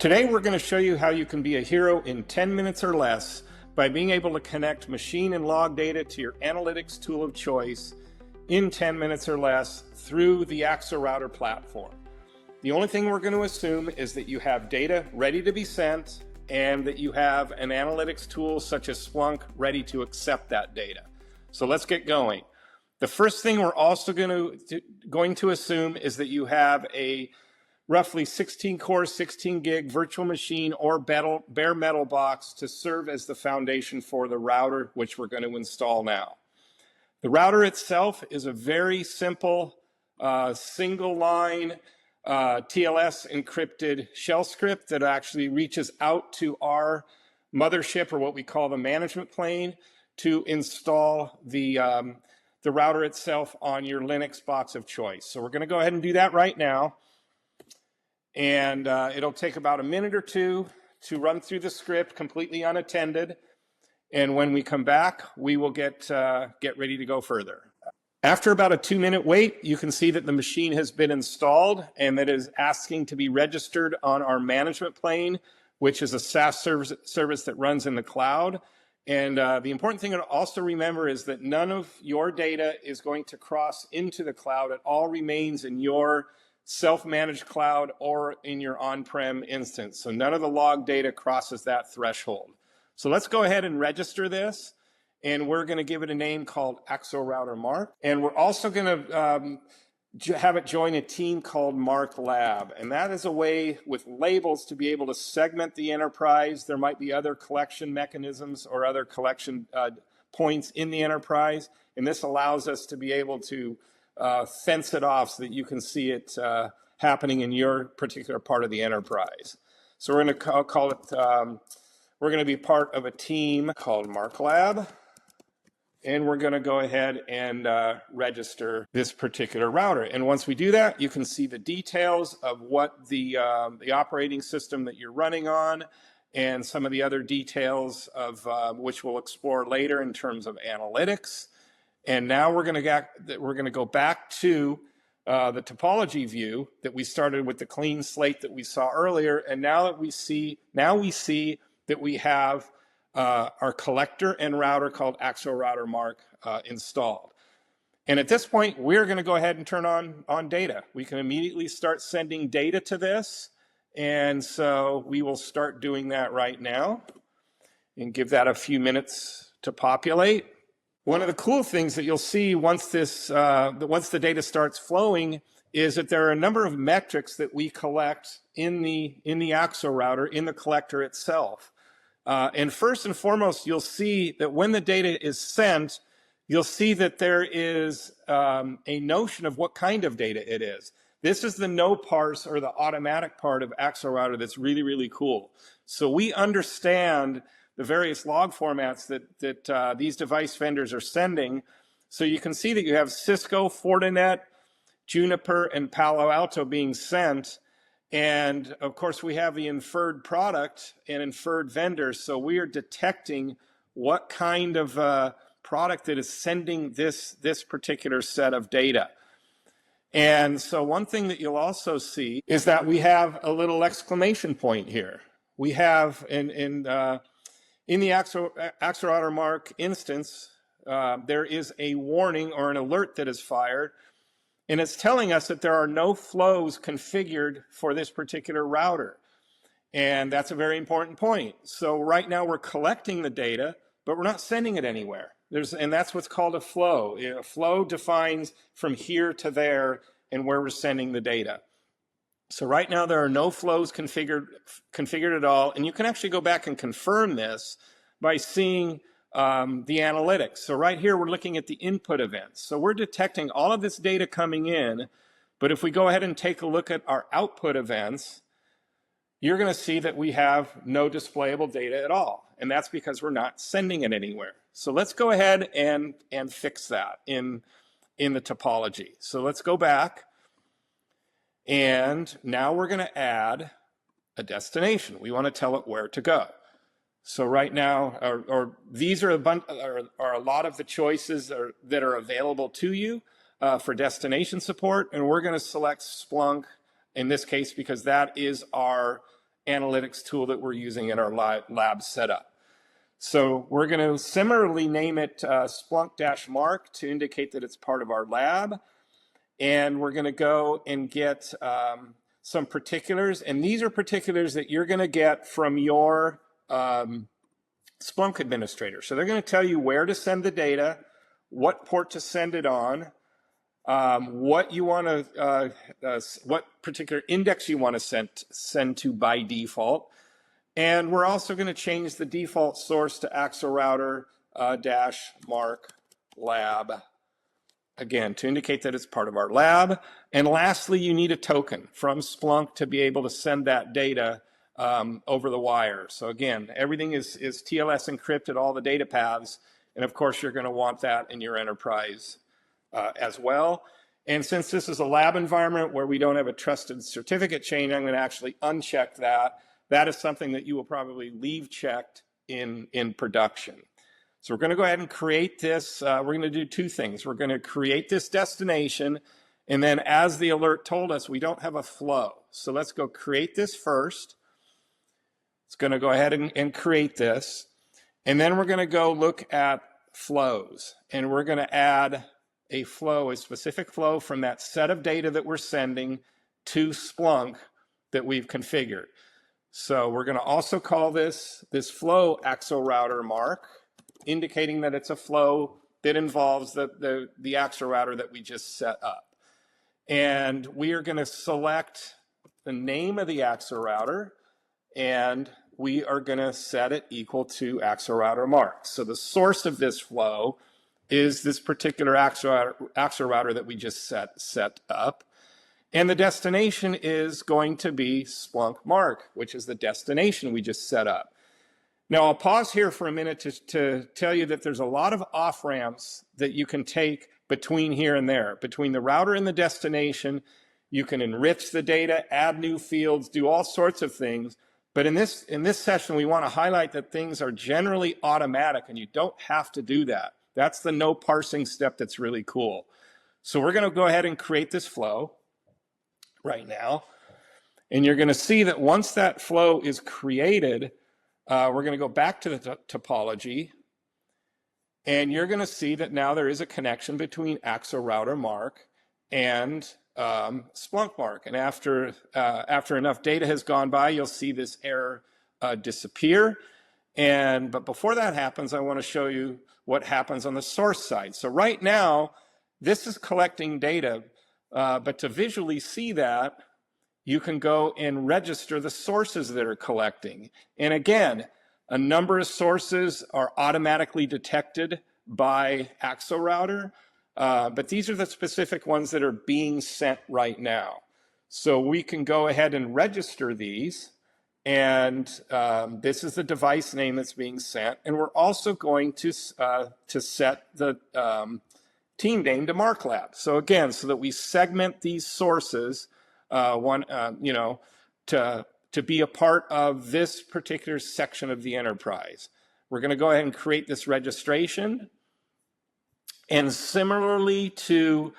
Today we're going to show you how you can be a hero in 10 minutes or less by being able to connect machine and log data to your analytics tool of choice in 10 minutes or less through the AxoRouter platform. The only thing we're going to assume is that you have data ready to be sent and that you have an analytics tool such as Splunk ready to accept that data. So let's get going. The first thing we're also going to assume is that you have a roughly 16 core, 16 gig virtual machine or bare metal box to serve as the foundation for the router, which we're going to install now. The router itself is a very simple single line TLS encrypted shell script that actually reaches out to our mothership, or what we call the management plane, to install the router itself on your Linux box of choice. So we're going to go ahead and do that right now. And it'll take about a minute or two to run through the script completely unattended. And when we come back, we will get ready to go further. After about a 2-minute wait, you can see that the machine has been installed and that it is asking to be registered on our management plane, which is a SaaS service that runs in the cloud. And the important thing to also remember is that none of your data is going to cross into the cloud. It all remains in your self-managed cloud or in your on-prem instance. So none of the log data crosses that threshold. So let's go ahead and register this. And we're going to give it a name called AxoRouter Mark. And we're also going to have it join a team called Mark Lab. And that is a way with labels to be able to segment the enterprise. There might be other collection mechanisms or other collection points in the enterprise. And this allows us to be able to fence it off so that you can see it happening in your particular part of the enterprise. So we're going to call it, we're going to be part of a team called Mark Lab. And we're going to go ahead and register this particular router. And once we do that, you can see the details of what the operating system that you're running on and some of the other details of which we'll explore later in terms of analytics. And now we're going to go back to the topology view that we started with the clean slate that we saw earlier. And now we see that we have our collector and router called AxoRouter Mark installed. And at this point, we're going to go ahead and turn on data. We can immediately start sending data to this. And so we will start doing that right now and give that a few minutes to populate. One of the cool things that you'll see once the data starts flowing is that there are a number of metrics that we collect in the AxoRouter, in the collector itself. And first and foremost, you'll see that when the data is sent, you'll see that there is a notion of what kind of data it is. This is the no parse or the automatic part of AxoRouter that's really, really cool. So we understand the various log formats that these device vendors are sending. So you can see that you have Cisco, Fortinet, Juniper, and Palo Alto being sent. And of course, we have the inferred product and inferred vendors. So we are detecting what kind of product that is sending this particular set of data. And so one thing that you'll also see is that we have a little exclamation point here. We have in the AxoRouter Mark instance, there is a warning or an alert that is fired. And it's telling us that there are no flows configured for this particular router. And that's a very important point. So right now we're collecting the data, but we're not sending it anywhere. And that's what's called a flow. A flow defines from here to there and where we're sending the data. So right now there are no flows configured at all. And you can actually go back and confirm this by seeing the analytics. So right here, we're looking at the input events. So we're detecting all of this data coming in, but if we go ahead and take a look at our output events, you're going to see that we have no displayable data at all. And that's because we're not sending it anywhere. So let's go ahead and fix that in the topology. So let's go back. And now we're going to add a destination. We want to tell it where to go. So right now, these are a lot of the choices that are available to you for destination support, and we're going to select Splunk in this case because that is our analytics tool that we're using in our lab setup. So we're going to similarly name it Splunk-Mark to indicate that it's part of our lab. And we're going to go and get some particulars. And these are particulars that you're going to get from your Splunk administrator. So they're going to tell you where to send the data, what port to send it on, what you want to, what particular index you want to send to by default. And we're also going to change the default source to AxoRouter -mark lab, again, to indicate that it's part of our lab. And lastly, you need a token from Splunk to be able to send that data over the wire. So again, everything is TLS encrypted, all the data paths. And of course, you're going to want that in your enterprise as well. And since this is a lab environment where we don't have a trusted certificate chain, I'm going to actually uncheck that. That is something that you will probably leave checked in production. So we're going to go ahead and create this. We're going to do two things. We're going to create this destination. And then as the alert told us, we don't have a flow. So let's go create this first. It's going to go ahead and create this. And then we're going to go look at flows. And we're going to add a flow, a specific flow from that set of data that we're sending to Splunk that we've configured. So we're going to also call this flow AxoRouter mark, indicating that it's a flow that involves the AxoRouter that we just set up. And we are going to select the name of the AxoRouter, and we are going to set it equal to AxoRouter mark. So the source of this flow is this particular AxoRouter that we just set up. And the destination is going to be Splunk mark, which is the destination we just set up. Now I'll pause here for a minute to tell you that there's a lot of off-ramps that you can take between here and there. Between the router and the destination, you can enrich the data, add new fields, do all sorts of things. But in this session, we want to highlight that things are generally automatic and you don't have to do that. That's the no parsing step that's really cool. So we're going to go ahead and create this flow right now. And you're going to see that once that flow is created, we're going to go back to the topology. And you're going to see that now there is a connection between AxoRouter mark and Splunk mark. And after enough data has gone by, you'll see this error disappear. But before that happens, I want to show you what happens on the source side. So right now, this is collecting data, but to visually see that, you can go and register the sources that are collecting. And again, a number of sources are automatically detected by AxoRouter, but these are the specific ones that are being sent right now. So we can go ahead and register these. And this is the device name that's being sent. And we're also going to set the team name to MarkLab. So again, so that we segment these sources, to be a part of this particular section of the enterprise. We're going to go ahead and create this registration. And similarly to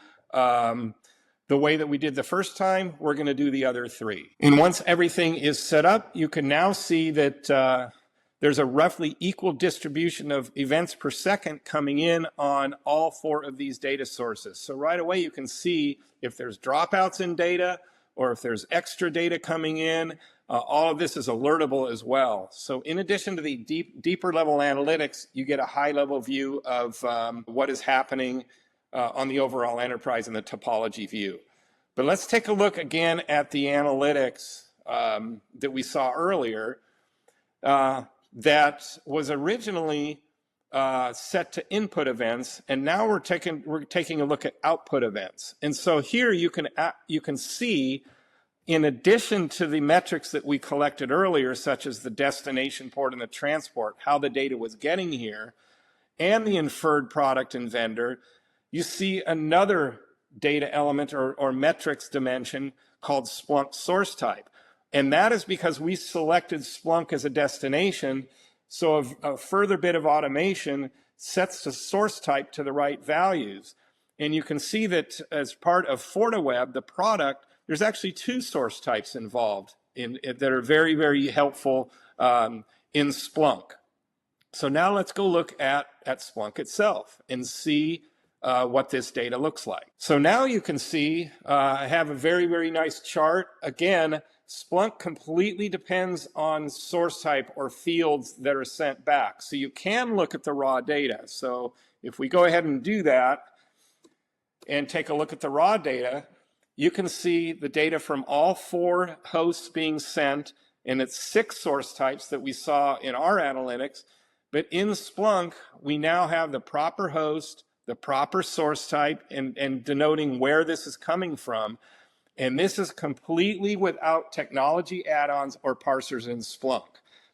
the way that we did the first time, we're going to do the other three. And once everything is set up, you can now see that there's a roughly equal distribution of events per second coming in on all four of these data sources. So right away, you can see if there's dropouts in data or if there's extra data coming in, all of this is alertable as well. So in addition to the deeper level analytics, you get a high level view of what is happening on the overall enterprise and the topology view. But let's take a look again at the analytics that we saw earlier that was originally set to input events, and now we're taking a look at output events. And so here you can see, in addition to the metrics that we collected earlier, such as the destination port and the transport, how the data was getting here, and the inferred product and vendor, you see another data element or metrics dimension called Splunk source type. And that is because we selected Splunk as a destination, so a further bit of automation sets the source type to the right values. And you can see that as part of FortiWeb, the product, there's actually two source types involved that are very, very helpful in Splunk. So now let's go look at Splunk itself and see what this data looks like. So now you can see I have a very, very nice chart. Again, Splunk completely depends on source type or fields that are sent back. So you can look at the raw data. So if we go ahead and do that and take a look at the raw data, you can see the data from all 4 hosts being sent, and it's 6 source types that we saw in our analytics. But in Splunk, we now have the proper host, the proper source type, and denoting where this is coming from. And this is completely without technology add-ons or parsers in Splunk.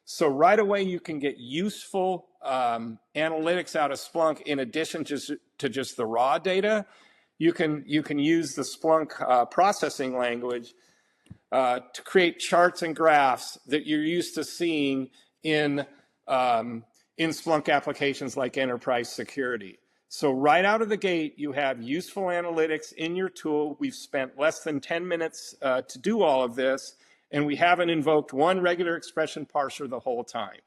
So right away, you can get useful analytics out of Splunk in addition to just the raw data. You can use the Splunk processing language to create charts and graphs that you're used to seeing in Splunk applications like enterprise security. So right out of the gate, you have useful analytics in your tool. We've spent less than 10 minutes to do all of this, and we haven't invoked one regular expression parser the whole time.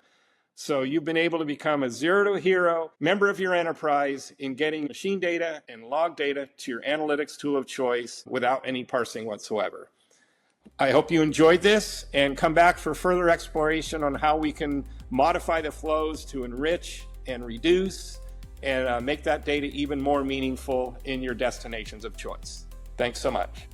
So you've been able to become a zero to hero member of your enterprise in getting machine data and log data to your analytics tool of choice without any parsing whatsoever. I hope you enjoyed this, and come back for further exploration on how we can modify the flows to enrich and reduce and make that data even more meaningful in your destinations of choice. Thanks so much.